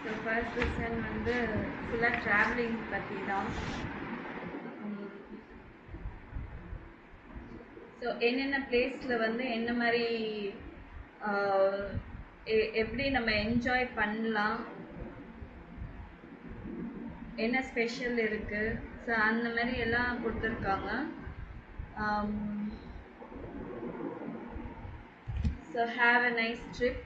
So first lesson வந்து ஃபுல்லாக travelling பற்றி தான். ஸோ என்னென்ன பிளேஸில் வந்து என்ன மாதிரி எப்படி நம்ம என்ஜாய் பண்ணலாம், என்ன ஸ்பெஷல் இருக்குது, ஸோ அந்த மாதிரி எல்லாம் கொடுத்துருக்காங்க. So have a nice trip.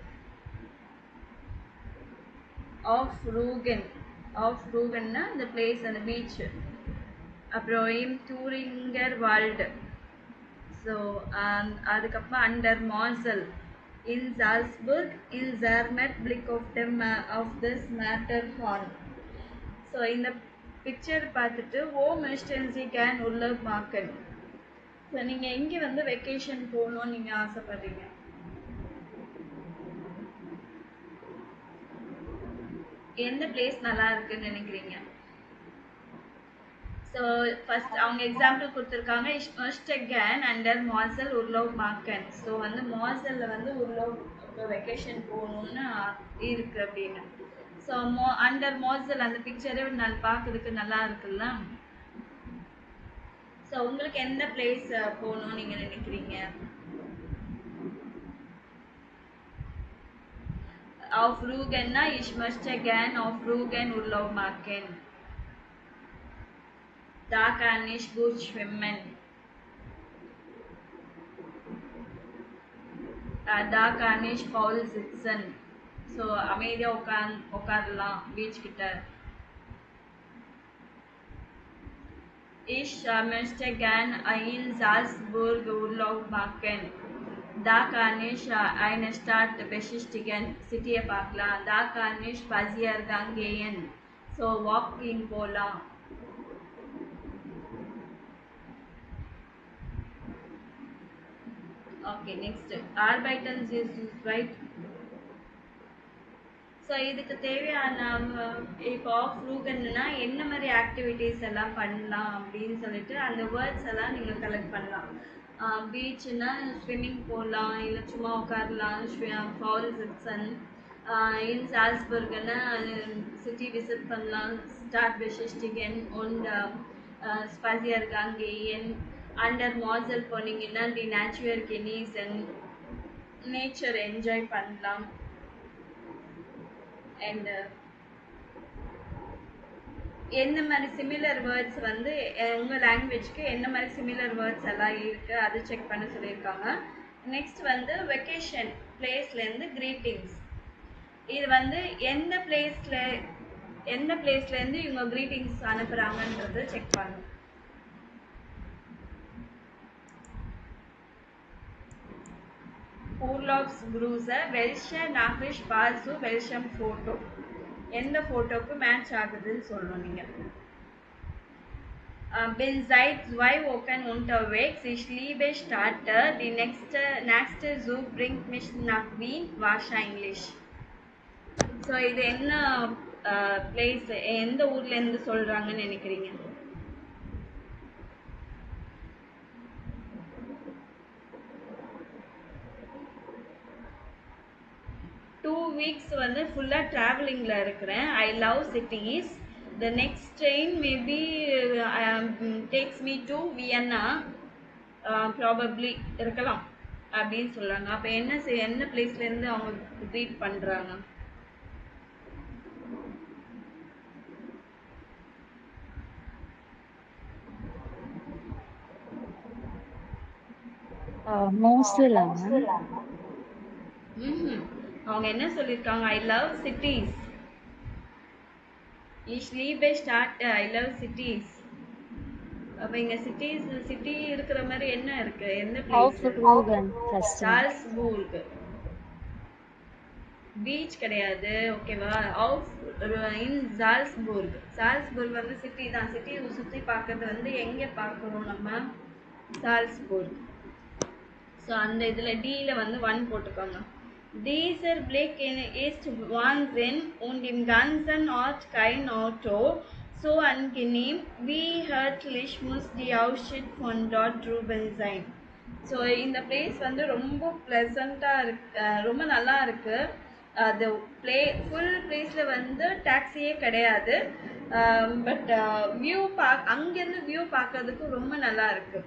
ஆஃப் ரூகன்னா இந்த பிளேஸ், அந்த பீச். அப்புறம் இம் டூரிங்கர் வேர்ல்டு. ஸோ அதுக்கப்புறம் அண்டர் மார்சல் இன் சால்ஸ்பர்க் இன் ஜெர்மெட் பிளிக் ஆஃப் திஸ் மேட்டர் ஹார்ன். ஸோ இந்த பிக்சர் பார்த்துட்டு ஓ மெஸ்டன்சி கேன் உள்ள மார்க்கன். ஸோ நீங்கள் எங்கே வந்து வெக்கேஷன் போகணும்னு நீங்கள் ஆசைப்படுறீங்க? எந்த பிளேஸ் நல்லா இருக்குன்னு நினைக்கிறீங்க? ஸோ ஃபர்ஸ்ட் அவங்க எக்ஸாம்பிள் கொடுத்துருக்காங்க, இஷ் மஸ்ட் அகேன் அண்டர் மார்சல் உர்லோவ் மார்க்கன். ஸோ வந்து மார்சலில் வந்து உர்லோவ் வெக்கேஷன் போகணுன்னு இருக்குது அப்படின்னு. ஸோ அண்டர் மார்சல் அந்த பிக்சரே பார்க்குறதுக்கு நல்லா இருக்குல்ல. ஸோ உங்களுக்கு எந்த பிளேஸ் போகணும்னு நீங்கள் நினைக்கிறீங்க? ஆஃப் ரூகன்னா இஷ் மஸ்ட் அகேன் ஆஃப் ரூகன் உர்லோவ் மார்க்கன். Da kann ich gut schwimmen. Da kann ich faul sitzen. So அமைதியாக உட்காரலாம் பீச் கிட்ட. Ich möchte gern in Salzburg Urlaub machen. Da kann ich eine Stadt besichtigen, சிட்டியை பார்க்கலாம். Da kann ich spazieren gehen. So walking போகலாம். Okay, next ஆர்பைட்டல் இஸ் ரைட். So இதுக்கு தேவையான இப்போ ஆஃப் ரூகன்னா என்ன மாதிரி ஆக்டிவிட்டீஸ் எல்லாம் பண்ணலாம் அப்படின்னு சொல்லிட்டு அந்த வேர்ட்ஸ் எல்லாம் நீங்கள் கலெக்ட் பண்ணலாம். பீச்சுன்னா ஸ்விம்மிங் போகலாம், இல்லை சும்மா உட்காரலாம். ஃபால் சிட்சன். இன் சால்ஸ்பர்க்னா சிட்டி விசிட் பண்ணலாம். ஸ்டார்ட் பெசிஸ்டிகன் und spazieren gehen. அண்டர் மார்சல் போனீங்கன்னா தி நேச்சுரல் கெனீசன், நேச்சர் என்ஜாய் பண்ணலாம். அண்ட் என்ன மாதிரி சிமிலர் வேர்ட்ஸ் வந்து உங்கள் லாங்குவேஜ்க்கு என்ன மாதிரி சிமிலர் வேர்ட்ஸ் எல்லாம் இருக்குது அது செக் பண்ண சொல்லியிருக்காங்க. நெக்ஸ்ட் வந்து வெக்கேஷன் பிளேஸ்லேருந்து க்ரீட்டிங்ஸ். இது வந்து எந்த பிளேஸ்லேருந்து இவங்க க்ரீட்டிங்ஸ் அனுப்புகிறாங்கன்றது செக் பண்ணணும். Urlaubs Grüße, welche Nachricht war zu welchem Foto? எந்த ஃபோட்டோக்கு மேட்ச் ஆகுதுன்னு சொல்லணும் நீங்கள். Bin seit 2 Wochen unterwegs, ich liebe Stadt, die nächste Zug bringt mich nach Wien, wahrscheinlich. So இது என்ன பிளேஸ், எந்த ஊர்லேருந்து சொல்கிறாங்கன்னு நினைக்கிறீங்க? வீக்ஸ் வந்து ஃபுல்லாக ட்ராவலிங்கில் இருக்கிறேன். I love cities. The next train maybe tax me to Vienna, probably இருக்கலாம் அப்படின்னு சொல்கிறாங்க. அப்போ என்ன பிளேஸ்லேருந்து அவங்க ட்ரீட் பண்ணுறாங்க? அவங்க என்ன சொல்லியிருக்காங்க? I love cities. Ich liebe Stadt, I love cities. அப்ப இங்க சிட்டி இருக்கிற மாதிரி என்ன இருக்கு? எந்த பிளேஸ்? சால்ஸ்பூர்க். பீச் கிடையாது, ஓகேவா? இன் சால்ஸ்பூர்க். சால்ஸ்பூர்க் வந்து சிட்டி தான். சிட்டியை சுற்றி பார்க்கறது வந்து எங்கே பார்க்குறோம் நம்ம? சால்ஸ்பூர்க். ஸோ அந்த இதில் டியில் வந்து 1 போட்டுக்கோங்க. Dieser Blick ist Wahnsinn und im ganzen Ort kein Auto. So angenehm, wie herrlich muss die Aussicht von dort drüben sein. So இந்த பிளேஸ் வந்து ரொம்ப ப்ளசண்ட்டாக இருக்கு, ரொம்ப நல்லா இருக்குது. அந்த ஃபுல் பிளேஸில் வந்து டாக்ஸியே கிடையாது. பட் வியூ அங்கேருந்து வியூ பார்க்கறதுக்கு ரொம்ப நல்லா இருக்கு.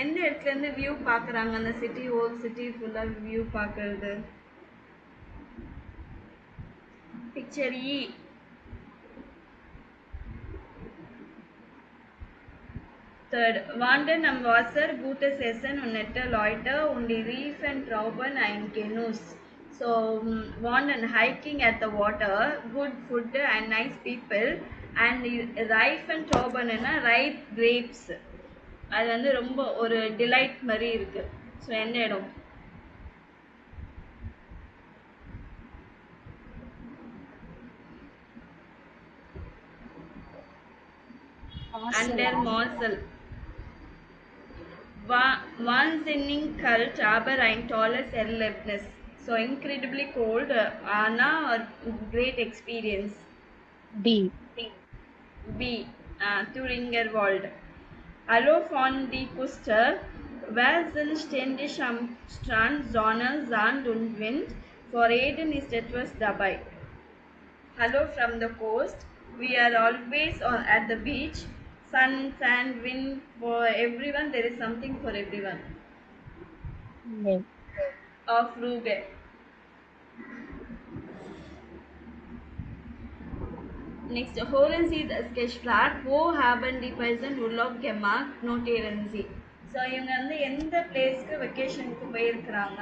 எந்த இடத்துல இருந்து வியூ பார்க்குறாங்க அந்த சிட்டி, ஹோல் சிட்டி ஃபுல்லாக வியூ பார்க்கறது? Picture E. Third, wandern am Wasser, gutes Essen und nette Leute und die Riefen, Trauben and Canoes. So, wandern, hiking at the water, good food and nice people, and Riefen, Trauben ripe grapes. அது வந்து ரொம்ப ஒரு delight மாதிரி இருக்கு. So எந்த இடம்? Under Mosel. Wahnsinnig kalt, aber ein tolles Erlebnis. So incredibly cold, Anna, or great experience. B. Thüringer Wald. Hallo von die Küste. Wir sind ständig am Strand, Sonne, Sand und Wind. Für jeden ist etwas dabei. Hello from the coast. We are always at the beach. Sun, sand, wind, for everyone. There is something for everyone. Nee. Auf Rüge. Next, holen Sie das gefragt, wo haben die Person Urlaub gemacht? Notieren Sie. So இவங்க வந்து எந்த பிளேஸ்க்கு வெக்கேஷனுக்கு போயிருக்கிறாங்க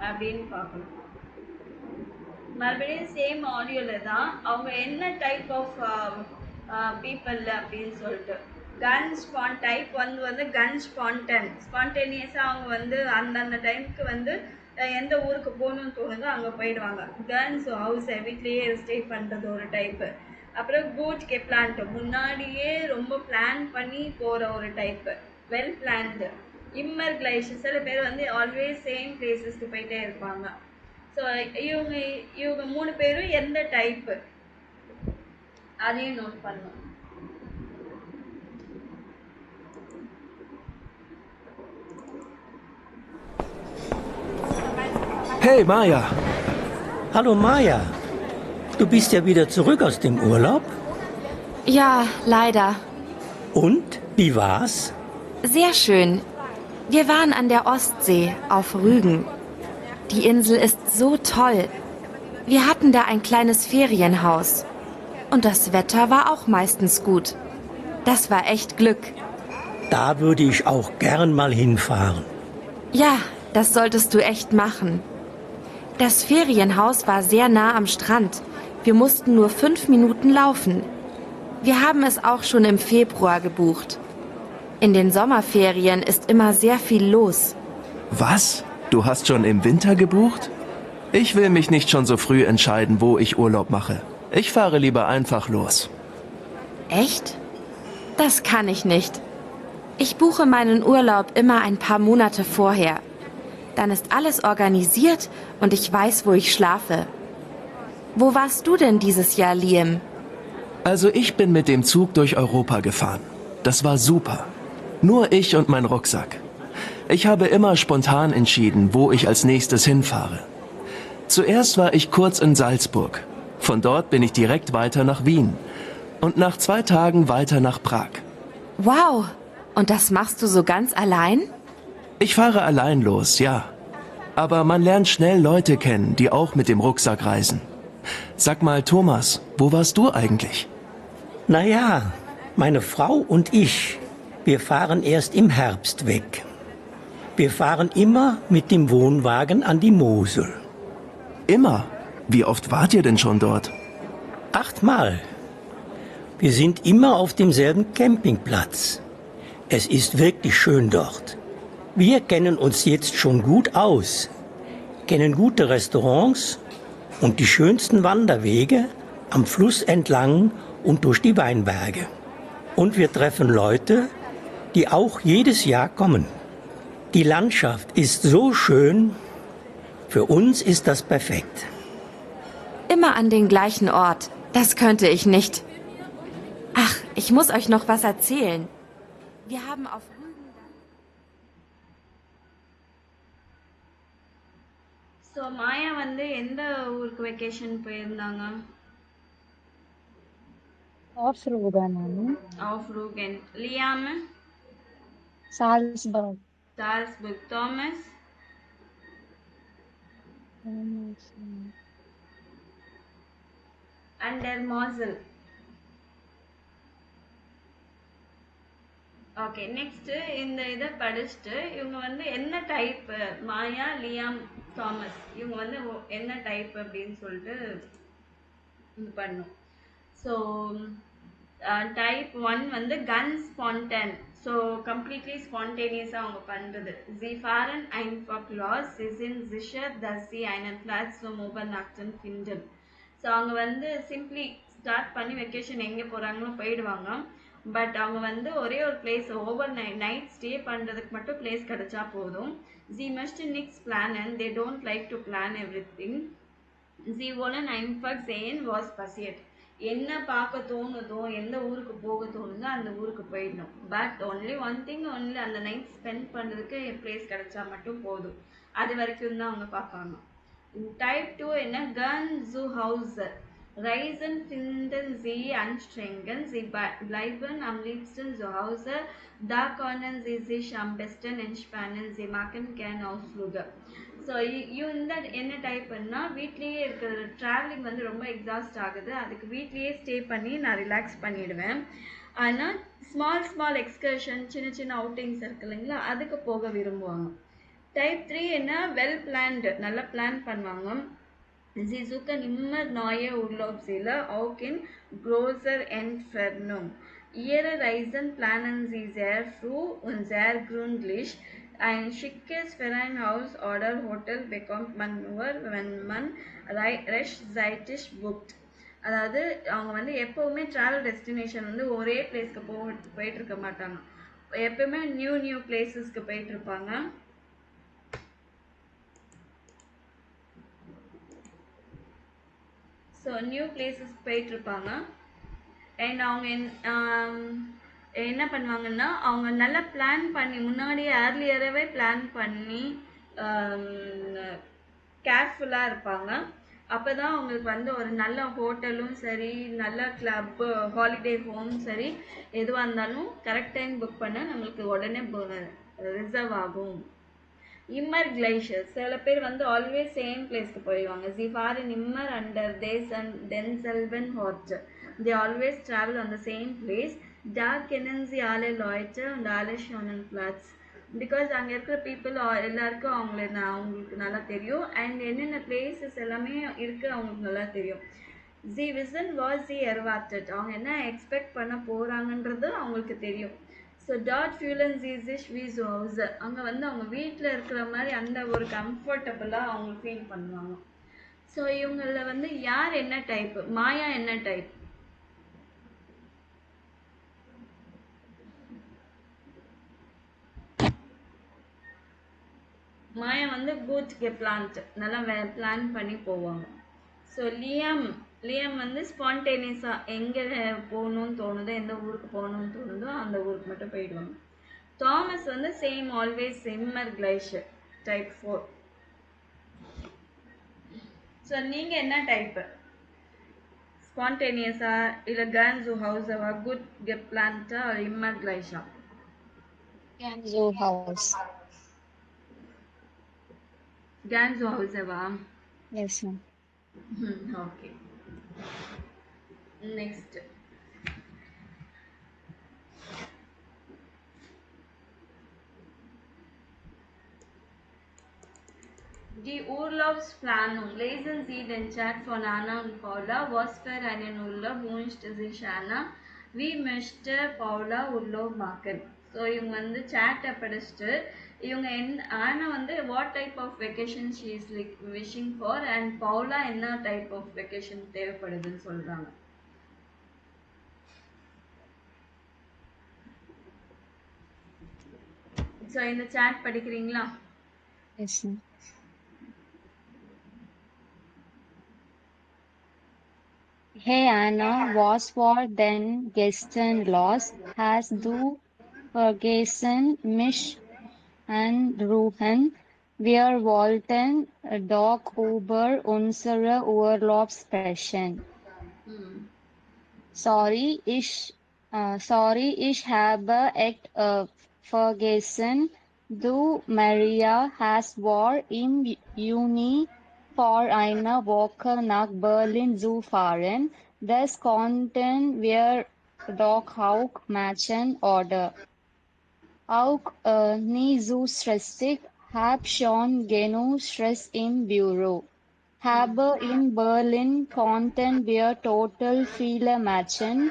அப்படின்னு பார்க்கணும். மறுபடியும் same ஆடியோவில் தான் அவங்க என்ன டைப் ஆஃப் பீப்புள் அப்படின்னு சொல்லிட்டு டைப் வந்து கன் ஸ்பான்டேனியஸாக அவங்க வந்து அந்தந்த டைமுக்கு வந்து எந்த ஊருக்கு போகணும்னு தோணுதோ அங்கே போயிடுவாங்க. கன்ஸ் ஹவுஸ் வீட்லேயே ஸ்டே பண்ணுறது ஒரு டைப்பு. அப்புறம் கூட் கெப்லான்ட் முன்னாடியே ரொம்ப பிளான் பண்ணி போகிற ஒரு டைப்பு. Well planned. இம்மர்கிளைஷன் சில பேர் வந்து ஆல்வேஸ் சேம் பிளேசஸ்க்கு போயிட்டே இருப்பாங்க. ஸோ இவங்க 3 பேரும் எந்த டைப்பு அதையும் நோட் பண்ணணும். Hey Maja! Hallo Maja, du bist ja wieder zurück aus dem Urlaub? Ja, leider. Und, wie war's? Sehr schön. Wir waren an der Ostsee auf Rügen. Die Insel ist so toll. Wir hatten da ein kleines Ferienhaus. Und das Wetter war auch meistens gut. Das war echt Glück. Da würde ich auch gern mal hinfahren. Ja, das solltest du echt machen. Das Ferienhaus war sehr nah am Strand. Wir mussten nur 5 Minuten laufen. Wir haben es auch schon im Februar gebucht. In den Sommerferien ist immer sehr viel los. Was? Du hast schon im Winter gebucht? Ich will mich nicht schon so früh entscheiden, wo ich Urlaub mache. Ich fahre lieber einfach los. Echt? Das kann ich nicht. Ich buche meinen Urlaub immer ein paar Monate vorher. Dann ist alles organisiert und ich weiß, wo ich schlafe. Wo warst du denn dieses Jahr, Liam? Also ich bin mit dem Zug durch Europa gefahren. Das war super. Nur ich und mein Rucksack. Ich habe immer spontan entschieden, wo ich als nächstes hinfahre. Zuerst war ich kurz in Salzburg. Von dort bin ich direkt weiter nach Wien. Und nach 2 Tagen weiter nach Prag. Wow! Und das machst du so ganz allein? Ich fahre allein los, ja. Aber man lernt schnell Leute kennen, die auch mit dem Rucksack reisen. Sag mal, Thomas, wo warst du eigentlich? Naja, meine Frau und ich, wir fahren erst im Herbst weg. Wir fahren immer mit dem Wohnwagen an die Mosel. Immer? Wie oft wart ihr denn schon dort? 8 Mal. Wir sind immer auf demselben Campingplatz. Es ist wirklich schön dort. Wir kennen uns jetzt schon gut aus, kennen gute Restaurants und die schönsten Wanderwege am Fluss entlang und durch die Weinberge. Und wir treffen Leute, die auch jedes Jahr kommen. Die Landschaft ist so schön, für uns ist das perfekt. Immer an den gleichen Ort. Das könnte ich nicht. Ach, ich muss euch noch was erzählen. Wir haben auf Rügen... so Maya வந்து எந்த ஊருக்கு vacation போயிருந்தாங்க? Off Ruganamu, ஆஃப் ரூகன். Liam? Salzburg. Salzburg. Thomas? அண்டர் மாசல். Okay, next இந்த இதை படிச்சுட்டு இவங்க வந்து என்ன டைப், மாயா, லியாம், தாமஸ், இவங்க வந்து என்ன டைப் அப்படின்னு சொல்லிட்டு இது பண்ணும். ஸோ டைப் 1 வந்து கன் ஸ்பான்டன். ஸோ கம்ப்ளீட்லி ஸ்பான்டேனியஸாக அவங்க பண்ணுறது. Sie fahren einfach los, sie sind sicher, dass sie einen Platz zum Übernachten finden. So அவங்க வந்து சிம்பிளி ஸ்டார்ட் பண்ணி வெக்கேஷன் எங்கே போகிறாங்களோ போயிடுவாங்க. பட் அவங்க வந்து ஒரே ஒரு பிளேஸ் ஓவர் நைட் ஸ்டே பண்ணுறதுக்கு மட்டும் பிளேஸ் கிடைச்சா போதும். Sie möchten nichts planen, they don't like to plan everything. Sie wollen einfach sehen, was passiert. என்ன பார்க்க தோணுதோ, எந்த ஊருக்கு போக தோணுதோ அந்த ஊருக்கு போயிடணும். But only one thing, only அந்த நைட் ஸ்பெண்ட் பண்ணுறதுக்கு பிளேஸ் கிடைச்சா மட்டும் போதும். அது வரைக்கும் தான் அவங்க பார்ப்பாங்க. டைப் 2 என்ன? கன் ஜூ ஹவுசர். Reisen finden sie anstrengend, sie bleiben am liebsten zu Hause, da können sie sich am besten entspannen, sie machen gerne Ausflüge. So இந்த என்ன டைப்னா, வீட்லேயே இருக்கிற ட்ராவலிங் வந்து ரொம்ப எக்ஸாஸ்ட் ஆகுது, அதுக்கு வீட்லேயே ஸ்டே பண்ணி நான் ரிலாக்ஸ் பண்ணிடுவேன். ஆனால் ஸ்மால் எக்ஸ்கர்ஷன், சின்ன சின்ன அவுட்டிங்ஸ் இருக்கு இல்லைங்களா, அதுக்கு போக விரும்புவாங்க. டைப் 3 என்ன? வெல் பிளான்டு, நல்லா பிளான் பண்ணுவாங்க. Sie suchen immer neue Urlaubsziele, auch in großer Entfernung. Ihre Reisen planen sie sehr früh und sehr gründlich. Ein schickes Ferienhaus oder Hotel bekommt man nur, wenn man rechtzeitig bucht. அதாவது அவங்க வந்து எப்போவுமே travel destination வந்து ஒரே பிளேஸ்க்கு போயிட்டு இருக்க மாட்டாங்க. எப்பவுமே நியூ பிளேசஸ்க்கு போயிட்டு இருப்பாங்க. ஸோ நியூ பிளேசஸ் போயிட்டுருப்பாங்க. அண்ட் அவங்க என்ன பண்ணுவாங்கன்னா, அவங்க நல்லா பிளான் பண்ணி முன்னாடியே ஏர்லியராகவே பிளான் பண்ணி கேர்ஃபுல்லாக இருப்பாங்க. அப்போ தான் அவங்களுக்கு வந்து ஒரு நல்ல ஹோட்டலும் சரி, நல்ல கிளப்பு, ஹாலிடே ஹோம் சரி, எதுவாக இருந்தாலும் கரெக்ட் டைம் புக் பண்ண நம்மளுக்கு உடனே ரிசர்வ் ஆகும். இம்மர் கிளேஷியர், சில பேர் வந்து ஆல்வேஸ் சேம் பிளேஸ்க்கு போயிடுவாங்க. Sie fahren immer under denselben Ort. They always travel on the same place. Da kennen sie alle Leute und alle schönen Platz. Because அங்கே இருக்கிற பீப்புள் எல்லாருக்கும் அவங்களுக்கு நல்லா தெரியும். அண்ட் என்னென்ன பிளேசஸ் எல்லாமே இருக்குது அவங்களுக்கு நல்லா தெரியும். Sie wissen was sie erwartet. அவங்க என்ன எக்ஸ்பெக்ட் பண்ண போகிறாங்கன்றது அவங்களுக்கு தெரியும். ஸோ டாட் ஃபியூலன் ஜீசிஷ் வீஸ் ஹவுஸ், அங்கே வந்து அவங்க வீட்டில் இருக்கிற மாதிரி அந்த ஒரு கம்ஃபர்டபுளாக அவங்க ஃபீல் பண்ணுவாங்க. ஸோ இவங்களில் வந்து யார் என்ன டைப்பு? மாயா என்ன டைப்? மாயா வந்து குட் பிளான்ட், நல்லா பிளான் பண்ணி போவாங்க. ஸோ லியம் வந்து ஸ்பான்டேனியஸாக எங்கே போகணும்னு தோணுதோ, எந்த ஊருக்கு போகணும்னு தோணுதோ அந்த ஊருக்கு மட்டும் போயிடுவாங்க. தாமஸ் வந்து சேம், ஆல்வேஸ் சிம்மர் கிளைஷர், டைப் 4. ஸோ நீங்கள் என்ன டைப்பு? ஸ்பான்டேனியஸா, இல்லை கன்ஸு ஹவுஸவா, குட் பிளான்ட்டா, இம்மர் கிளைஷா? Ganzo house. கன்ஸு ஹவுஸவா? Yes, ma'am. Okay, next. Die Urlaubsplanung. Lesen Sie den Chat von Anna und Paula. Was für einen Urlaub wünscht sich Anna? Wie möchte Paula Urlaub machen? So இவங்க வந்து சேட்டை படிச்சுட்டு இவங்க ஆனா வந்து what type of vacation she is like wishing for, and Paula என்ன type of vacation தேவைப்படுதுன்னு சொல்றாங்க. So இந்த சேட் படிக்கிறீங்களா? Yes, ma'am. Hey Anna, was war denn gestern los? Hast du vergessen mich und Ruhen? Wir wollten doch über unsere Urlaub sprechen. Sorry, ich habe echt vergessen. Du, Maria, hast vor im Juni vor einer Woche nach Berlin zu fahren. Das konnten wir doch auch matchen, oder? Auch nie so stressig, hab schon genug Stress im Büro. Habe in Berlin konnten wir total viele Matchen,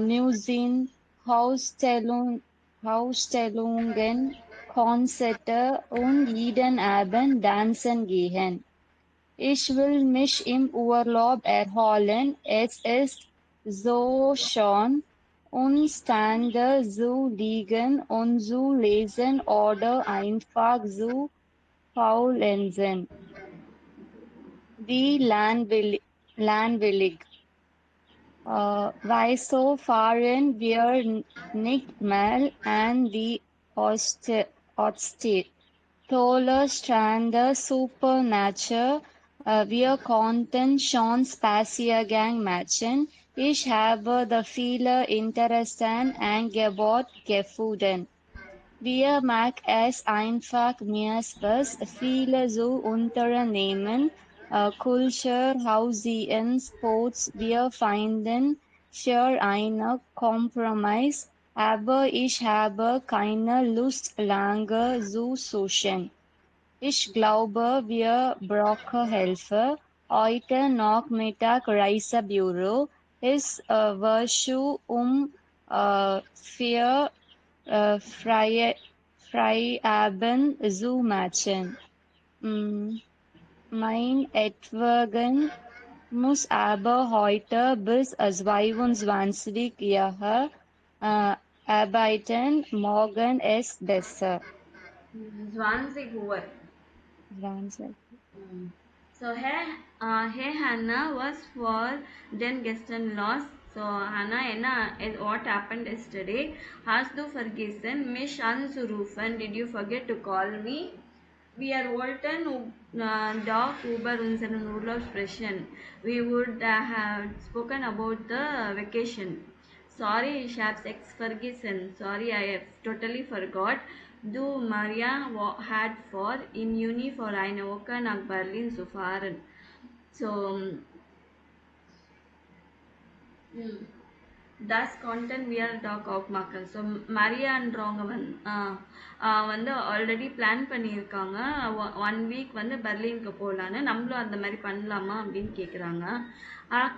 Museen, Ausstellungen, Konzerte und jeden Abend tanzen gehen. Ich will mich im Urlaub erholen. Es ist so schön, Umstände zu liegen und zu lesen oder einfach zu faulenzen. Wie langweilig. Wieso fahren wir nicht mal an die Ostsee? Tolle Strände, super Natur. Wir konnten schon Spaziergang machen. Ich habe da viele interessante Angebote gefunden. Wir mag es einfach mehr Spaß, viele so Unternehmen, Culture, Housing, Sports. Wir finden für einen Kompromiss, aber ich habe keine Lust lange zu suchen. Ich glaube, wir brauchen Hilfe. Heute Nachmittag Reisebüro ist Verschu vier freie Freiabend zu matchen. Mm, Mein Etwagen muss aber heute bis 22 Jahre arbeiten. Morgen ist besser. 20 Uhr. 20. So hey Hannah was for then guest-in-laws. So Hannah, what happened yesterday? Hast du vergessen, mich anzurufen? Did you forget to call me? Wir wollten doch über unseren Urlaub sprechen. We would have spoken about the vacation. Sorry, ich hab's vergessen. Sorry, I have totally forgot. Du, Maria had for in Juni for eine Woche nach Berlin zu fahren. So, thus content we are talk of மக்கள் so மரியான்றவங்க வந்து already plan பண்ணியிருக்காங்க 1 week வந்து பெர்லினுக்கு போகலான்னு நம்மளும் அந்த மாதிரி பண்ணலாமா அப்படின்னு கேட்குறாங்க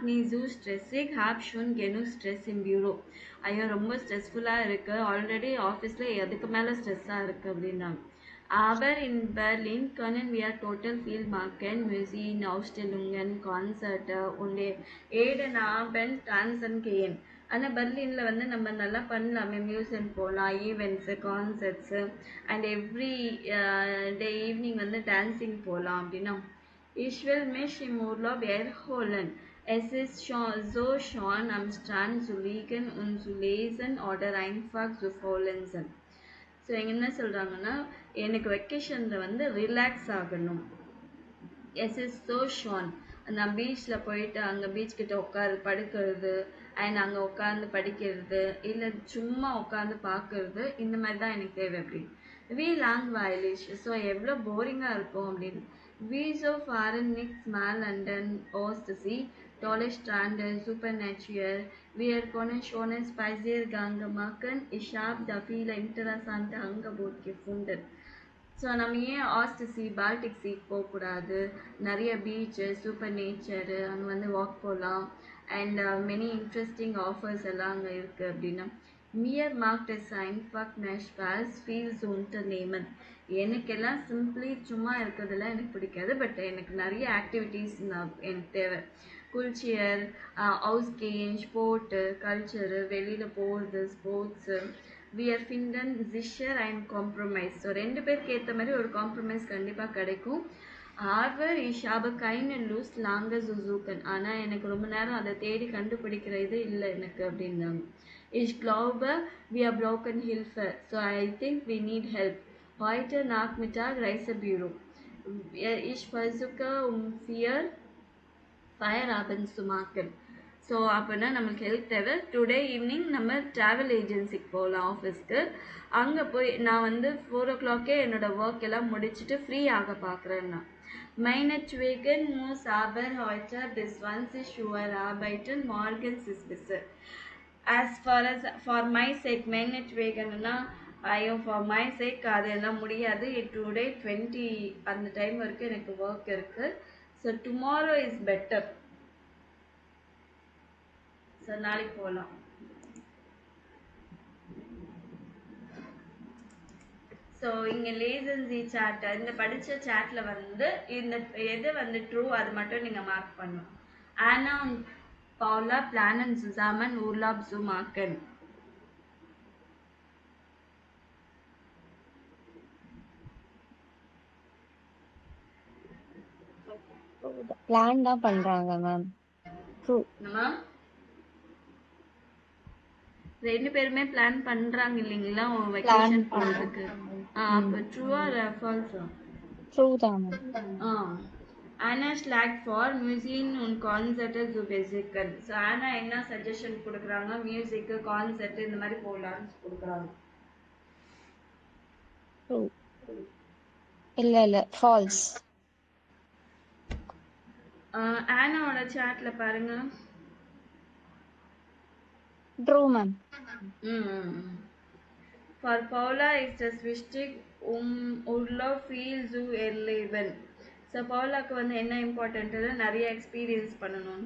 நீ ஜூ ஸ்ட்ரெஸ்ஸிக் ஹாப் ஷூன் கெனு ஸ்ட்ரெஸ் இன் பியூரோ ஐயோ ரொம்ப ஸ்ட்ரெஸ்ஃபுல்லாக இருக்குது ஆல்ரெடி ஆஃபீஸில் எதுக்கு மேலே ஸ்ட்ரெஸ்ஸாக இருக்குது அப்படின்னாங்க Aber in Berlin können wir total viel machen, Museen, Ausstellungen, Konzerte und jeden Abend tanzen gehen. ஆனால் பெர்லினில் வந்து நம்ம நல்லா பண்ணலாமே மியூசியம் போகலாம் events concerts and every day evening வந்து டான்ஸிங் போகலாம் அப்படின்னா Ich will mich im Urlaub erholen. Es ist so schön am Strand zu liegen und zu lesen oder einfach zu faulenzen. So என்ன சொல்கிறாங்கன்னா எனக்கு வெக்கேஷனில் வந்து ரிலாக்ஸ் ஆகணும் S is so Shawn நான் பீச்சில் போயிட்டு அங்கே பீச் கிட்ட படுக்கிறது அண்ட் அங்கே உட்காந்து படிக்கிறது இல்லை சும்மா உட்காந்து பார்க்கறது இந்த மாதிரி தான் எனக்கு தேவை அப்படின்னு வி லாங் வயலிஷ் ஸோ எவ்வளோ போரிங்காக இருக்கும் அப்படின்னு வி ஸோ ஃபாரன் நிக்ஸ் மேல் London host C tolle Strände, super Natur. Wir können schöne Spaziergänge machen. Ich habe da viele interessante Angebote gefunden. So நம்ம ஏன் ஆஸ்ட் சி பால்டிக் சீக்கு போகக்கூடாது நிறைய பீச்சு சூப்பர் நேச்சரு அங்கே வந்து வாக் போகலாம் அண்ட் மெனி இன்ட்ரெஸ்டிங் ஆஃபர்ஸ் எல்லாம் அங்கே இருக்குது அப்படின்னா மியர் மார்க்ட் எஸ் ஐன்ஃபாக் நேஷ்பால்ஸ் ஃபீல்ஸ் unternehmen எனக்கெல்லாம் சிம்பிளி சும்மா இருக்கிறதுல எனக்கு பிடிக்காது பட் எனக்கு நிறைய ஆக்டிவிட்டீஸ் எனக்கு தேவை குல்ச்சியர் அவுஸ்கேன் ஸ்போர்ட்டு கல்ச்சரு வெளியில் போகிறது ஸ்போர்ட்ஸு வியர் ஃபிண்டன் ஜிஷர் அண்ட் காம்ப்ரமைஸ் ஸோ 2 பேருக்கு ஏற்ற மாதிரி ஒரு காம்ப்ரமைஸ் கண்டிப்பாக கிடைக்கும் ஆர்வர் இஷாப கைன் அண்ட் லூஸ் லாங்கர் சுசூக்கன் ஆனால் எனக்கு ரொம்ப நேரம் அதை தேடி கண்டுபிடிக்கிற இது இல்லை எனக்கு அப்படின்னாங்க Ich glaube, wir brauchen Hilfe. So I think we need help. Heute Nachmittag Reisebüro. Ich versuche vier Feierabend zu machen. So அப்படின்னா நம்மளுக்கு ஹெல்ப் தேவை. டுடே ஈவினிங் நம்ம ட்ராவல் ஏஜென்சிக்கு போகலாம் ஆஃபீஸ்க்கு. அங்கே போய் நான் வந்து 4 o'clock என்னோடய ஒர்க் எல்லாம் முடிச்சுட்டு ஃப்ரீ ஆக பார்க்குறேன் நான். Meinetwegen muss aber heute bis 20 Uhr arbeiten, morgens ist besser. As far as for my sake, meinetwegenனா ஐயோ ஃபார் மை சேக் அதெல்லாம் முடியாது. டுடே 20 அந்த டைம் வரைக்கும் எனக்கு ஒர்க் இருக்குது. So tomorrow is better. So நாளைக்கு போகலாம். ஸோ இங்கே லேசன்சி சாட் இந்த படித்த சாட்டில் வந்து இந்த எது வந்து ட்ரூ அது மட்டும் நீங்கள் மார்க் பண்ணணும். ஆனா Paula planen zusammen Urlaub zu machen. Plan தான் பண்றாங்க மேம். ட்ரூ. நம்ம 2 பேருமே பிளான் பண்றாங்க இல்லைங்களா வெக்கேஷன் போறதுக்கு. அப்ப ட்ரூ ஆர் ஃபால்ஸ்? ட்ரூ தான் ma'am. Anna schlägt vor, Musik und Konzerte zu besuchen. So Anna என்ன சஜஷன் கொடுக்குறாங்க? மியூசிக், கான்சர்ட் இந்த மாதிரி போகலான்னு கொடுக்குறாங்க. ட்ரூ. இல்ல ஃபால்ஸ். ஆனாவோட சாட்ல பாருங்க. True ma'am. For Paula ist es wichtig, Urlaub viel zu erleben. So பவுலாக்கு வந்து என்ன இம்பார்ட்டன்ட்டு நிறைய எக்ஸ்பீரியன்ஸ் பண்ணணும்.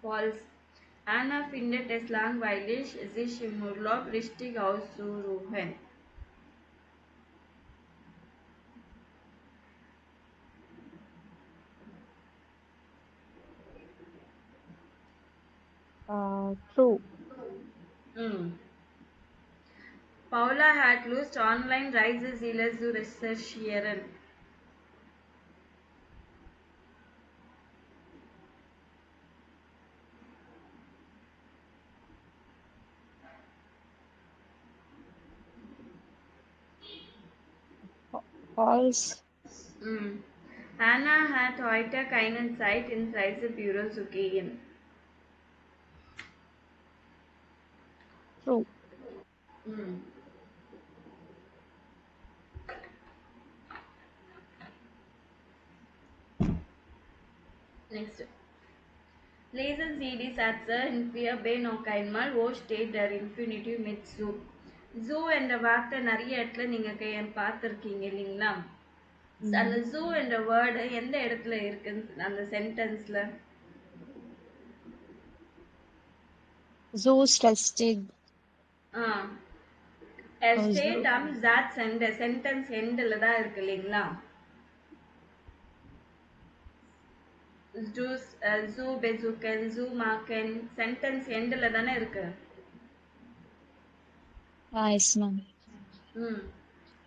False. Anna findet es langweilig, sich im Urlaub richtig auszuruhen. True. Paula hat Lust, online Reiseziele zu recherchieren. False. Anna hat heute keine Zeit, ins Reisebüro zu gehen. True. Next. Lesen Sie die Sätze in 4b noch einmal. Wo steht der Infinitiv mit zu? Zu என்ற வார்த்தை நிறைய இடத்துல நீங்க பார்த்துருக்கீங்க இல்லைங்களா? அந்த zoo என்ற word எந்த இடத்துல இருக்கு அந்த சென்டென்ஸ்ல? Zoo trusted. Estate that sentence endல தான் இருக்கு இல்லைங்களா? Zoo besuchen, zoo machen sentence endல தானே இருக்கு. Yes ma'am.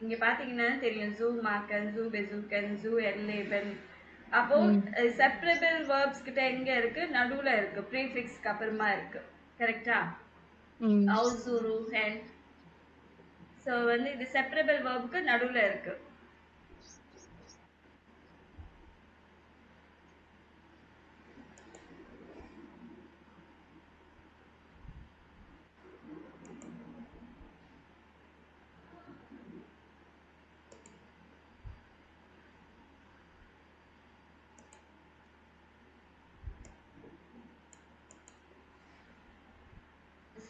இங்க பாத்தீங்கன்னா தெரியும் zoo machen, zoo besuchen, zoo erleben. அப்போ செப்பரபிள் verbs கிட்ட எங்க இருக்கு? நடுவுல இருக்கு, prefixக்கு அப்புறமா இருக்கு. கரெக்ட்டா? ausruhen. சோ வந்து இது செப்பரபிள் verbக்கு நடுவுல இருக்கு.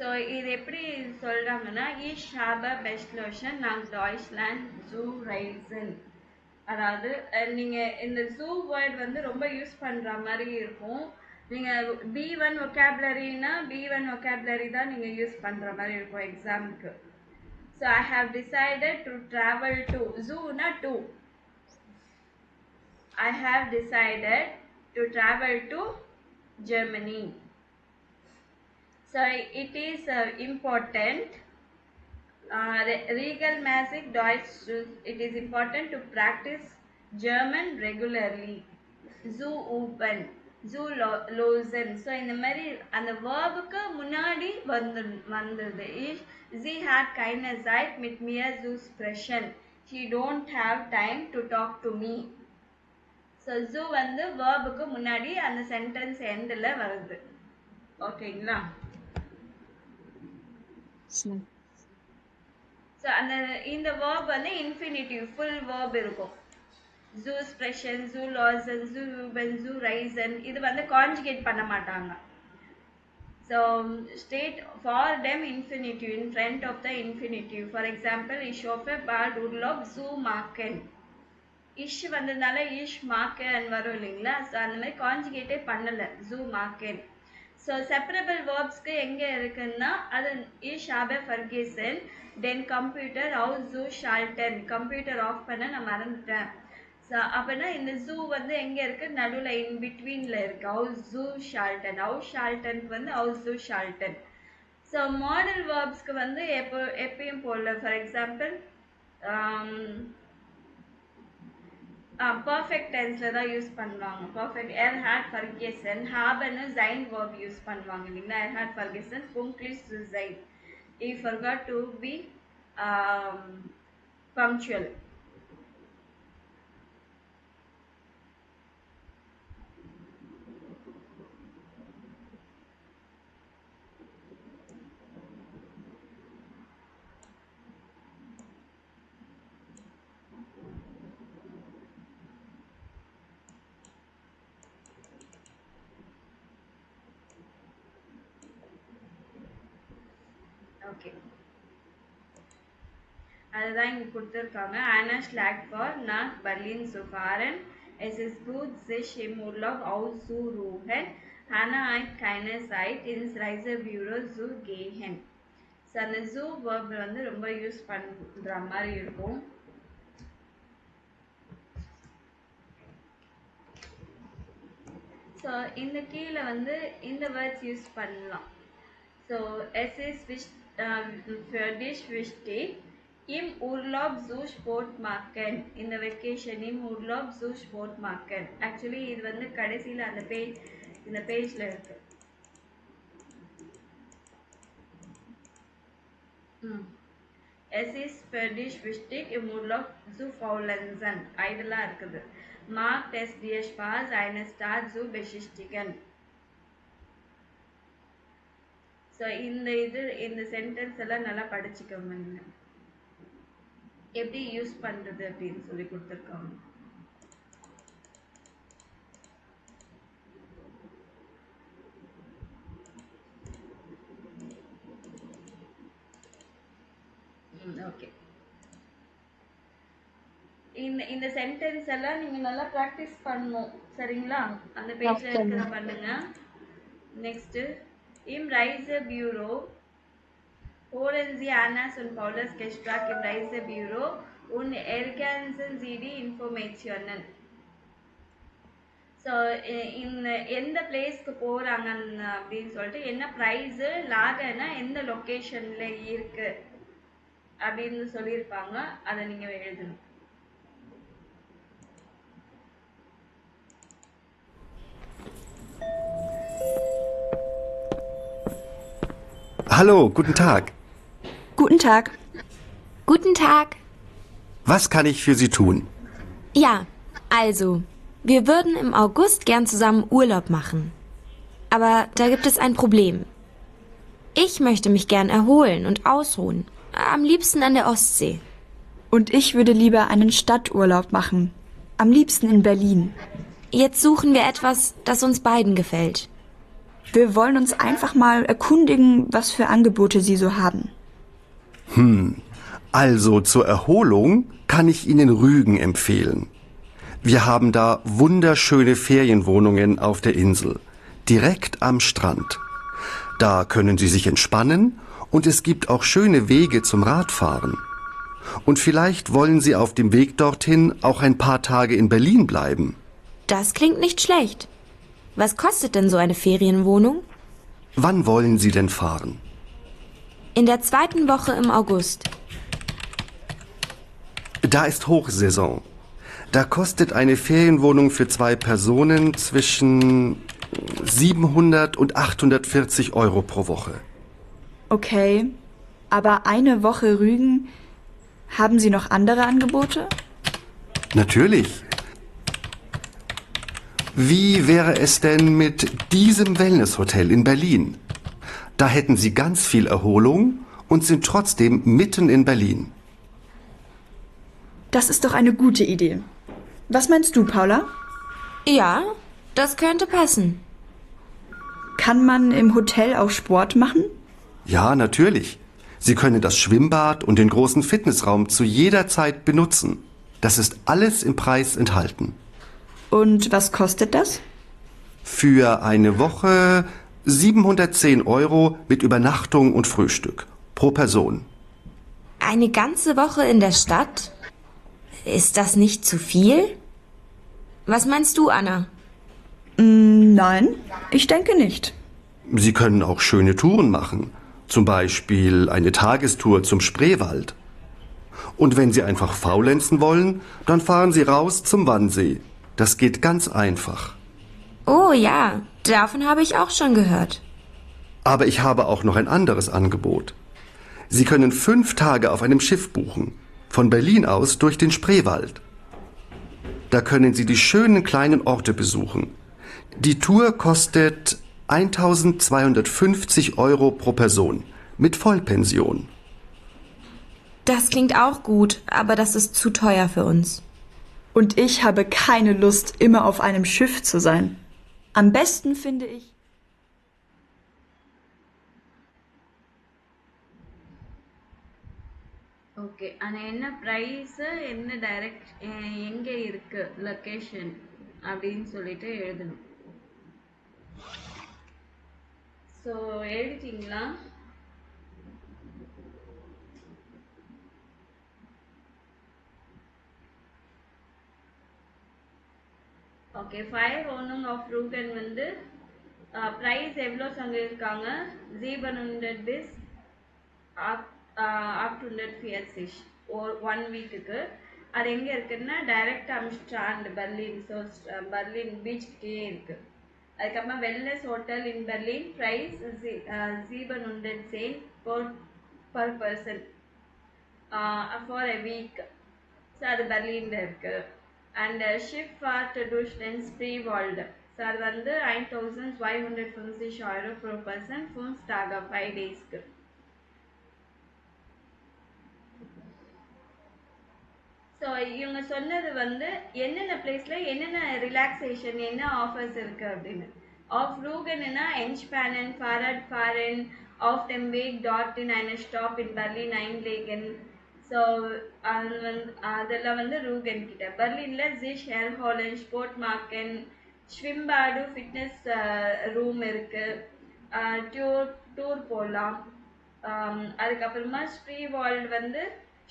ஸோ இது எப்படி சொல்கிறாங்கன்னா ich habe beschlossen nach Deutschland zu reisen. அதாவது நீங்கள் இந்த ஜூ வேர்ட் வந்து ரொம்ப யூஸ் பண்ணுற மாதிரி இருக்கும். நீங்கள் B1 vocabularyனா B1 vocabulary தான் நீங்கள் யூஸ் பண்ணுற மாதிரி இருக்கும் எக்ஸாமுக்கு. So I have decided to travel to Juna to. I have decided to travel to Germany. So it is important Regelmäßig Deutsch. It is important to practice German regularly. Zoo open. Zoo losen. So இந்த மாதிரி அந்த verb-க்கு முன்னாடி வந்தது. Sie hat keine Zeit mit mir zu sprechen. She don't have time to talk to me. So zoo வந்து verb-க்கு முன்னாடி அந்த sentence endல வருது. ஓகேங்களா? So இந்த verb வந்து infinitive full verb இருக்கும். Zoo expression, zoo losen, zoo ruben, zoo reisen இது வந்து conjugate பண்ண மாட்டாங்க. So state for them infinitive in front of the infinitive. For example, ich hoffe bald Urlaub zu machen. Ish வந்ததுனால ish machen வரும் இல்லைங்களா? So அந்த மாதிரி conjugate பண்ணல zoo machen. So separable verbsக்கு எங்க இருக்குன்னா அது ich habe vergessen then computer auszuschalten. computer off பண்ண நான் மறந்துட்டேன். So அப்பனா இந்த zoo வந்து எங்க இருக்கு நடுவுல in betweenல இருக்கு auszuschalten. ausschalten வந்து auszuschalten. So modal verbsக்கு வந்து எப்பயும் போல for example perfect tenseல தான் யூஸ் பண்ணுவாங்க. perfect had vergessen haben sein verb use பண்ணுவாங்க இல்லைங்களா? had vergessen pünktlich zu sein. He forgot to be punctual. Okay. அதுதான் இங்க கொடுத்திருக்காங்க. Anna schlägt vor, nach Berlin zu fahren. Es ist gut, sich im Urlaub auszuruhen. Hannah hat keine Zeit, ins Reisebüro zu gehen. So அந்த zoo verb வந்து ரொம்ப use பண்ற மாதிரி இருக்கும். So இந்த கீழ வந்து இந்த வேர்ட்ஸ் யூஸ் பண்ணலாம். So es ist für dich wichtig, im Urlaub zu Sport machen. In the vacation im Urlaub zu Sport machen. Actually இது வந்து கடைசில அந்த பேஜ் இந்த பேஜ்ல இருக்கு. Es ist für dich wichtig, im Urlaub zu faulenzen. ஐடலா இருக்குது. Macht es dir Spaß, eine Stadt zu besichtigen. So இந்த sentence எல்லாம் நல்லா படிச்சுக்கோங்க. நீங்க எப்படி யூஸ் பண்றது அப்படின்னு சொல்லி கொடுத்திருக்காங்க. ஓகே. இந்த சென்டென்ஸ் எல்லாம் நீங்க நல்லா பிராக்டிஸ் பண்ணணும். சரிங்களா? அந்த பேஜ்ல இருக்கிறத பண்ணுங்க. Next im Reisebüro holen Sie Annas und Paulus Gespräch im Reisebüro und ergänzen Sie die Informationen. So எந்த பிளேஸ்க்கு போறாங்க அப்படின்னு சொல்லிட்டு என்ன பிரைஸ் லாகனா எந்த லொகேஷன்ல இருக்கு அப்படின்னு சொல்லியிருப்பாங்க. அதை நீங்க எழுதணும். Hallo, guten Tag. Guten Tag. Guten Tag. Was kann ich für Sie tun? Ja, also, wir würden im August gern zusammen Urlaub machen. Aber da gibt es ein Problem. Ich möchte mich gern erholen und ausruhen. Am liebsten an der Ostsee. Und ich würde lieber einen Stadturlaub machen. Am liebsten in Berlin. Jetzt suchen wir etwas, das uns beiden gefällt. Wir wollen uns einfach mal erkundigen, was für Angebote Sie so haben. Also zur Erholung kann ich Ihnen Rügen empfehlen. Wir haben da wunderschöne Ferienwohnungen auf der Insel, direkt am Strand. Da können Sie sich entspannen und es gibt auch schöne Wege zum Radfahren. Und vielleicht wollen Sie auf dem Weg dorthin auch ein paar Tage in Berlin bleiben. Das klingt nicht schlecht. Was kostet denn so eine Ferienwohnung? Wann wollen Sie denn fahren? In der 2. Woche im August. Da ist Hochsaison. Da kostet eine Ferienwohnung für 2 Personen zwischen 700 und 840 Euro pro Woche. Okay, aber eine Woche Rügen. Haben Sie noch andere Angebote? Natürlich. Wie wäre es denn mit diesem Wellnesshotel in Berlin? Da hätten Sie ganz viel Erholung und sind trotzdem mitten in Berlin. Das ist doch eine gute Idee. Was meinst du, Paula? Ja, das könnte passen. Kann man im Hotel auch Sport machen? Ja, natürlich. Sie können das Schwimmbad und den großen Fitnessraum zu jeder Zeit benutzen. Das ist alles im Preis enthalten. Und was kostet das? Für eine Woche 710 Euro mit Übernachtung und Frühstück pro Person. Eine ganze Woche in der Stadt? Ist das nicht zu viel? Was meinst du, Anna? Nein, ich denke nicht. Sie können auch schöne Touren machen. Zum Beispiel eine Tagestour zum Spreewald. Und wenn Sie einfach faulenzen wollen, dann fahren Sie raus zum Wannsee. Das geht ganz einfach. Oh ja, davon habe ich auch schon gehört. Aber ich habe auch noch ein anderes Angebot. Sie können 5 Tage auf einem Schiff buchen. Von Berlin aus durch den Spreewald. Da können Sie die schönen kleinen Orte besuchen. Die Tour kostet 1250 Euro pro Person mit Vollpension. Das klingt auch gut, aber das ist zu teuer für uns. Und ich habe keine Lust, immer auf einem Schiff zu sein. Am besten finde ich. Okay ஆனால் என்ன price என்ன direct எங்கே இருக்கு location அப்படின்னு சொல்லிட்டு எழுதணும். So எழுதிட்டீங்களா? Okay, ஃபயர் ஓனுங் ஆஃப் ரூகன் வந்து ப்ரைஸ் எவ்வளோ சொல்லியிருக்காங்க? 700 bis 840 ஒரு 1 வீக்குக்கு. அது எங்கே இருக்குன்னா டைரக்ட் அம்ஸ்ட்ராண்ட் பர்லின். ஸோ பர்லின் பீச்சுக்கே இருக்கு. அதுக்கப்புறமா wellness hotel in Berlin price 700 செயின் per person for a week. So அது பர்லினில் இருக்கு. அண்ட் ஷிப் ஃபார் டுஷ்டன் ஸ்ப்ரீவால்டு. ஸோ அது வந்து 1550 Euro per person ஃபுல் ஸ்டாக 5 daysக்கு. ஸோ இவங்க சொன்னது வந்து என்னென்ன பிளேஸில் என்னென்ன ரிலாக்ஸேஷன் என்ன ஆஃபர்ஸ் இருக்குது அப்படின்னு. ஆஃப் ரூகன்னா என்ஸ்பேனன் ஃபாரட் ஃபாரன் ஆஃப் டெம்பேக் டாட்டின் eine ஸ்டாப் இன் பர்லின் ஐன்லேகன். ஸோ அது வந்து அதெல்லாம் வந்து ரூகன் கிட்ட. பர்லினில் ஜிஷ் ஹெர்ஹாலன் ஸ்போர்ட் மார்க்கன் ஸ்விம்பாடு ஃபிட்னஸ் ரூம் இருக்குது. டூர் போகலாம். அதுக்கப்புறமா ஸ்ப்ரீவால்டு வந்து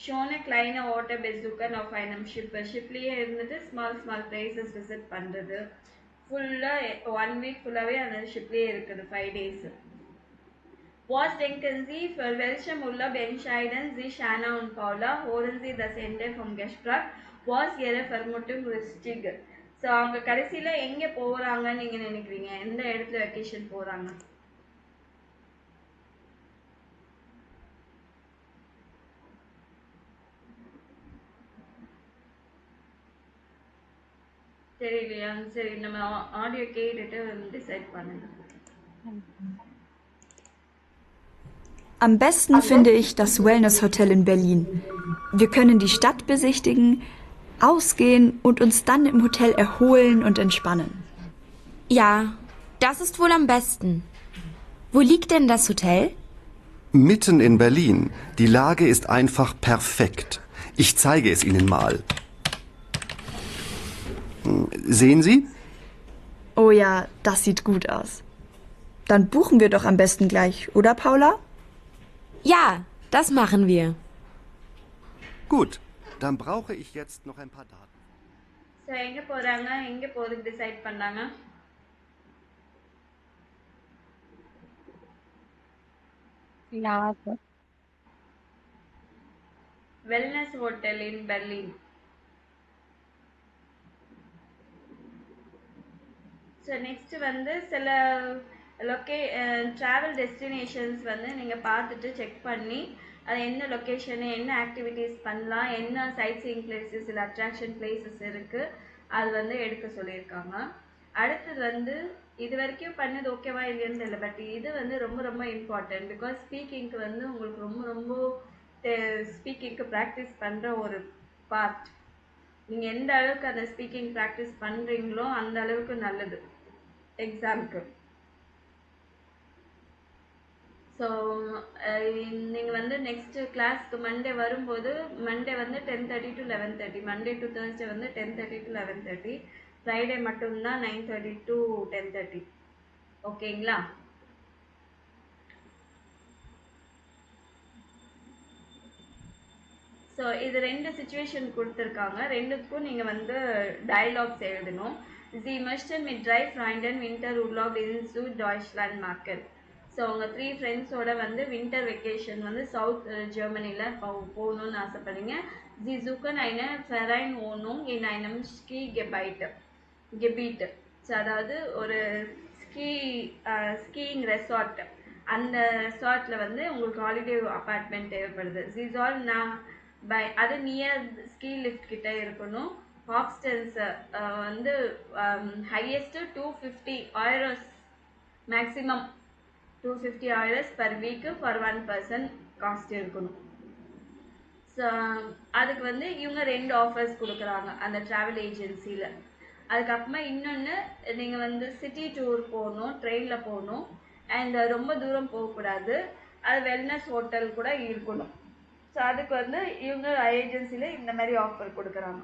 ஷோனை கிளைன ஓட்ட பெஸ்டுக்கன் ஆஃப் ஐனம் ஷிப்லேயே இருந்துட்டு ஸ்மால் பிளேசஸ் விசிட் பண்ணுறது. ஃபுல்லாக 1 வீக் ஃபுல்லாகவே அந்த ஷிப்லேயே இருக்குது 5 days. Was denken Sie für welche Urlaub entscheiden Sie Shanna und Paula? Holen Sie das Ende vom Gespräch. Was Ihre Vermutung richtig? So அவங்க கடைசியில் எங்கே போகிறாங்கன்னு நீங்கள் நினைக்கிறீங்க? எந்த இடத்துல வெக்கேஷன் போகிறாங்க? தெரியலையா? சரி, நம்ம ஆடியோ கேட்டுட்டு டிசைட் பண்ணுங்க. Am besten finde ich das Wellness-Hotel in Berlin. Wir können die Stadt besichtigen, ausgehen und uns dann im Hotel erholen und entspannen. Ja, das ist wohl am besten. Wo liegt denn das Hotel? Mitten in Berlin. Die Lage ist einfach perfekt. Ich zeige es Ihnen mal. Sehen Sie? Oh ja, das sieht gut aus. Dann buchen wir doch am besten gleich, oder Paula? Ja, das machen wir. Gut, dann brauche ich jetzt noch ein paar Daten. So எங்கே போகிறாங்க, எங்கே போகிறதுக்கு decide பண்ணாங்க? Lage. wellness hotel in Berlin. So next வந்து சில travel destinations வந்து நீங்கள் பார்த்துட்டு செக் பண்ணி அது என்ன லொக்கேஷனு என்ன ஆக்டிவிட்டீஸ் பண்ணலாம் என்ன சைட் சீயிங் பிளேசஸ் இல்லை அட்ராக்ஷன் பிளேசஸ் இருக்குது அது வந்து எடுக்க சொல்லியிருக்காங்க. அடுத்தது வந்து இது வரைக்கும் பண்ணது ஓகேவா இல்லைன்னு தெரியல, பட் இது வந்து ரொம்ப ரொம்ப இம்பார்ட்டன்ட். பிகாஸ் ஸ்பீக்கிங்க்கு வந்து உங்களுக்கு ரொம்ப ரொம்ப ஸ்பீக்கிங்க்கு ப்ராக்டிஸ் பண்ணுற ஒரு பார்ட். நீங்கள் எந்த அளவுக்கு அந்த ஸ்பீக்கிங் ப்ராக்டிஸ் பண்ணுறீங்களோ அந்த அளவுக்கு நல்லது எக்ஸாமுக்கு. ஸோ நீங்கள் வந்து நெக்ஸ்ட்டு கிளாஸ்க்கு மண்டே வரும்போது மண்டே வந்து 10:30 to 11:30, மண்டே டு தேர்ஸ்டே வந்து 10:30 to 11:30, ஃப்ரைடே மட்டும்தான் 9:30 to 10:30. ஓகேங்களா? ஸோ இது 2 சுச்சுவேஷன் கொடுத்துருக்காங்க. ரெண்டுத்துக்கும் நீங்கள் வந்து டயலாக்ஸ் எழுதணும். Sie möchten mit 3 Freunden Winterurlaub in Süddeutschland machen. So உங்கள் 3 ஃப்ரெண்ட்ஸோட வந்து வின்டர் வெக்கேஷன் வந்து சவுத் ஜெர்மனியில் போகணுன்னு ஆசைப்படுறீங்க. Sie suchen eine Ferienwohnung in einem Skigebiet. So அதாவது ஒரு ஸ்கீயிங் ரெசார்ட், அந்த ரெசார்ட்டில் வந்து உங்களுக்கு ஹாலிடே அப்பார்ட்மெண்ட் தேவைப்படுது. Sie soll அது நியர் ஸ்கீ லிஃப்ட் கிட்ட இருக்கணும். ஹாஸ்டல்ஸ் வந்து highest 250 euros, maximum 250 euros per week for 1 person cost இருக்கணும். ஸோ அதுக்கு வந்து இவங்க 2 ஆஃபர்ஸ் கொடுக்குறாங்க அந்த ட்ராவல் ஏஜென்சியில். அதுக்கப்புறமா இன்னொன்று, நீங்கள் வந்து சிட்டி டூர் போகணும், ட்ரெயினில் போகணும், அண்ட் ரொம்ப தூரம் போகக்கூடாது, அது வெல்னஸ் ஹோட்டல் கூட இருக்கணும். ஸோ அதுக்கு வந்து இவங்க ஏஜென்சியில் இந்த மாதிரி ஆஃபர் கொடுக்குறாங்க.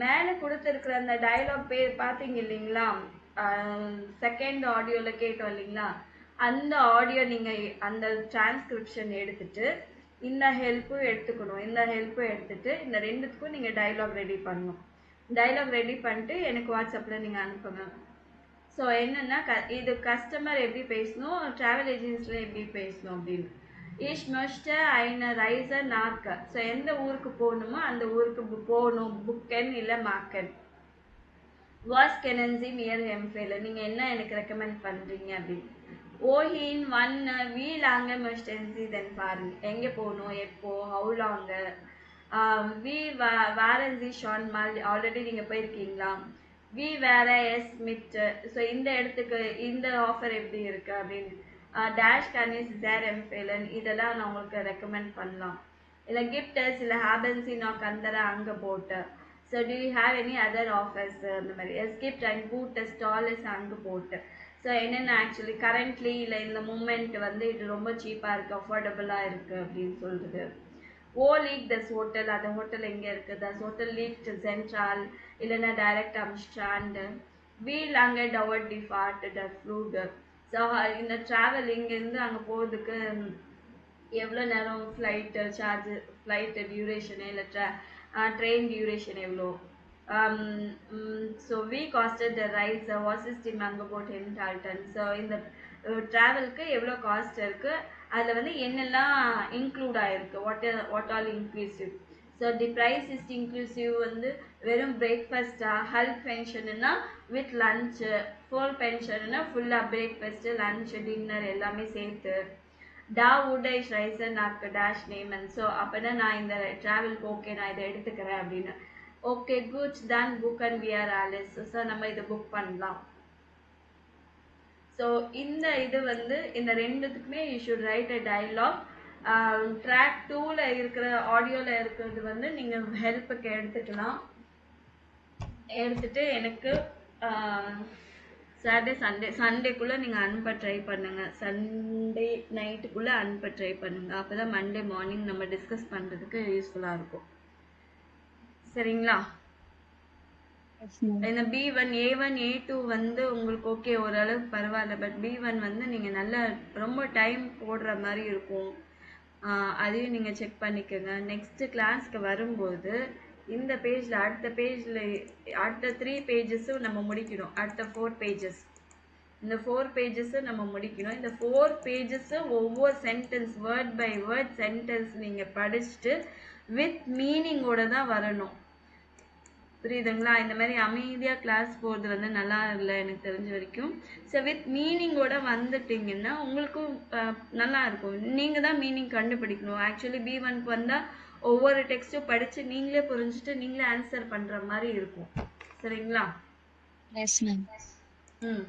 மேலே கொடுத்துருக்குற அந்த டயலாக் பார்த்தீங்க இல்லைங்களா, செகண்ட் ஆடியோவில் கேட்டோம் இல்லைங்களா, அந்த ஆடியோ நீங்கள் அந்த டிரான்ஸ்கிரிப்ஷன் எடுத்துட்டு இந்த ஹெல்ப்பும் எடுத்துக்கணும். இந்த ஹெல்ப்பும் எடுத்துட்டு இந்த ரெண்டுத்துக்கும் நீங்கள் டயலாக் ரெடி பண்ணணும். டயலாக் ரெடி பண்ணிட்டு எனக்கு வாட்ஸ்அப்பில் நீங்கள் அனுப்புங்க. ஸோ என்னென்னா இது கஸ்டமர் எப்படி பேசணும், ட்ராவல் ஏஜென்சியில் எப்படி பேசணும் அப்படின்னு. Ich möchte eine Reise nach. So எந்த ஊருக்கு போகணுமோ அந்த ஊருக்கு போகணும், புக்கன் இல்லை மாக்கன். வாஸ் kennen Sie mir empfehlen, நீங்கள் என்ன எனக்கு ரெக்கமெண்ட் பண்ணுறீங்க அப்படின்னு. Wohin, wann, wie lange möchten Sie denn fahren, எங்கே போகணும், எப்போ, how long, wie waren Sie schon mal, already நீங்கள் போயிருக்கீங்களா, wie wäre es mit, so இந்த இடத்துக்கு இந்த ஆஃபர் எப்படி இருக்கு அப்படின்னு. Dash kann ich sehr empfehlen, இதெல்லாம் நான் உங்களுக்கு ரெக்கமெண்ட் பண்ணலாம். இல்லை கிஃப்டர்ஸ் இல்லை haben Sie noch andere Angebote, so do you have any other offers, அந்த மாதிரி. es gibt ein gutes tolles Angebot, so என்னென்ன ஆக்சுவலி கரண்ட்லி இல்லை இந்த மூமெண்ட் வந்து இது ரொம்ப சீப்பாக இருக்குது, அஃபோர்டபுளாக இருக்குது அப்படின்னு சொல்கிறது. ஓ லீக் தஸ் ஹோட்டல், அந்த ஹோட்டல் எங்கே இருக்குது, தஸ் ஹோட்டல் லீக் சென்ட்ரால் இல்லைன்னா direct am Strand. wie lange dauert die Fahrt, der Flug. So இந்த ட்ராவல் இங்கேருந்து அங்கே போகிறதுக்கு எவ்வளோ நேரம், ஃப்ளைட்டு சார்ஜு, ஃப்ளைட்டு டியூரேஷனு இல்லை ட்ரெயின் டியூரேஷன் எவ்வளோ. So we costed the rides, was is the Mangoboat in Dalton. So இந்த ட்ராவலுக்கு எவ்வளோ காஸ்ட் இருக்குது, அதில் வந்து என்னெல்லாம் இன்க்ளூட் ஆகிருக்கு, what all inclusive. So the price is inclusive வந்து வெறும் பிரேக்ஃபாஸ்ட்டா, ஹெல்த் பென்ஷனுன்னா வித் லஞ்சு, ஃபுல் பென்ஷனுன்னா ஃபுல்லாக பிரேக்ஃபாஸ்ட்டு லஞ்சு டின்னர் எல்லாமே சேர்த்து. டா வுட் ஐ ரைசர் நாக்கு டேஷ் நேமன். ஸோ அப்போனா நான் இந்த ட்ராவலுக்கு ஓகே நான் இதை எடுத்துக்கிறேன் அப்படின்னு. ஓகே குட்ஸ் தான் புக் அண்ட் விஆர் ஆலிஸ். ஸோ நம்ம இதை புக் பண்ணலாம். ஸோ இந்த இது வந்து இந்த ரெண்டுத்துக்குமே you should write a dialogue. Track 2ல இருக்கிற ஆடியோவில் இருக்கிறது வந்து நீங்கள் ஹெல்ப்புக்கு எடுத்துக்கலாம். எடுத்துட்டு எனக்கு சாட்டர்டே சண்டேக்குள்ளே நீங்கள் அனுப்ப ட்ரை பண்ணுங்கள். சண்டே நைட்டுக்குள்ளே அனுப்ப ட்ரை பண்ணுங்கள். அப்போ தான் மண்டே மார்னிங் நம்ம டிஸ்கஸ் பண்ணுறதுக்கு யூஸ்ஃபுல்லாக இருக்கும். சரிங்களா? இந்த B1 A1 A2 வந்து உங்களுக்கு ஓகே ஓரளவுக்கு பரவாயில்ல, பட் B1 வந்து நீங்கள் நல்ல ரொம்ப டைம் போடுற மாதிரி இருக்கும். அதையும் நீங்கள் செக் பண்ணிக்கோங்க. நெக்ஸ்ட்டு கிளாஸ்க்கு வரும்போது இந்த பேஜில் அடுத்த பேஜில் அடுத்த 3 பேஜஸும் நம்ம முடிக்கணும். அடுத்த 4 பேஜஸ், இந்த 4 பேஜஸும் நம்ம முடிக்கணும். இந்த 4 பேஜஸும் ஒவ்வொரு sentence word by word sentence நீங்கள் படிச்சுட்டு வித் மீனிங்கோட தான் வரணும். புரியுதுங்களா? இந்த மாதிரி அமைதியாக கிளாஸ் போகிறது வந்து நல்லா இல்லை எனக்கு தெரிஞ்ச வரைக்கும். ஸோ வித் மீனிங்கோட வந்துட்டிங்கன்னா உங்களுக்கும் நல்லா இருக்கும். நீங்கள் தான் மீனிங் கண்டுபிடிக்கணும். ஆக்சுவலி B1க்கு வந்தால் ஒவ்வொரு டெக்ஸ்ட்டும் படித்து நீங்களே புரிஞ்சுட்டு நீங்களே ஆன்சர் பண்ணுற மாதிரி இருக்கும். சரிங்களா? Yes, ma'am. ம்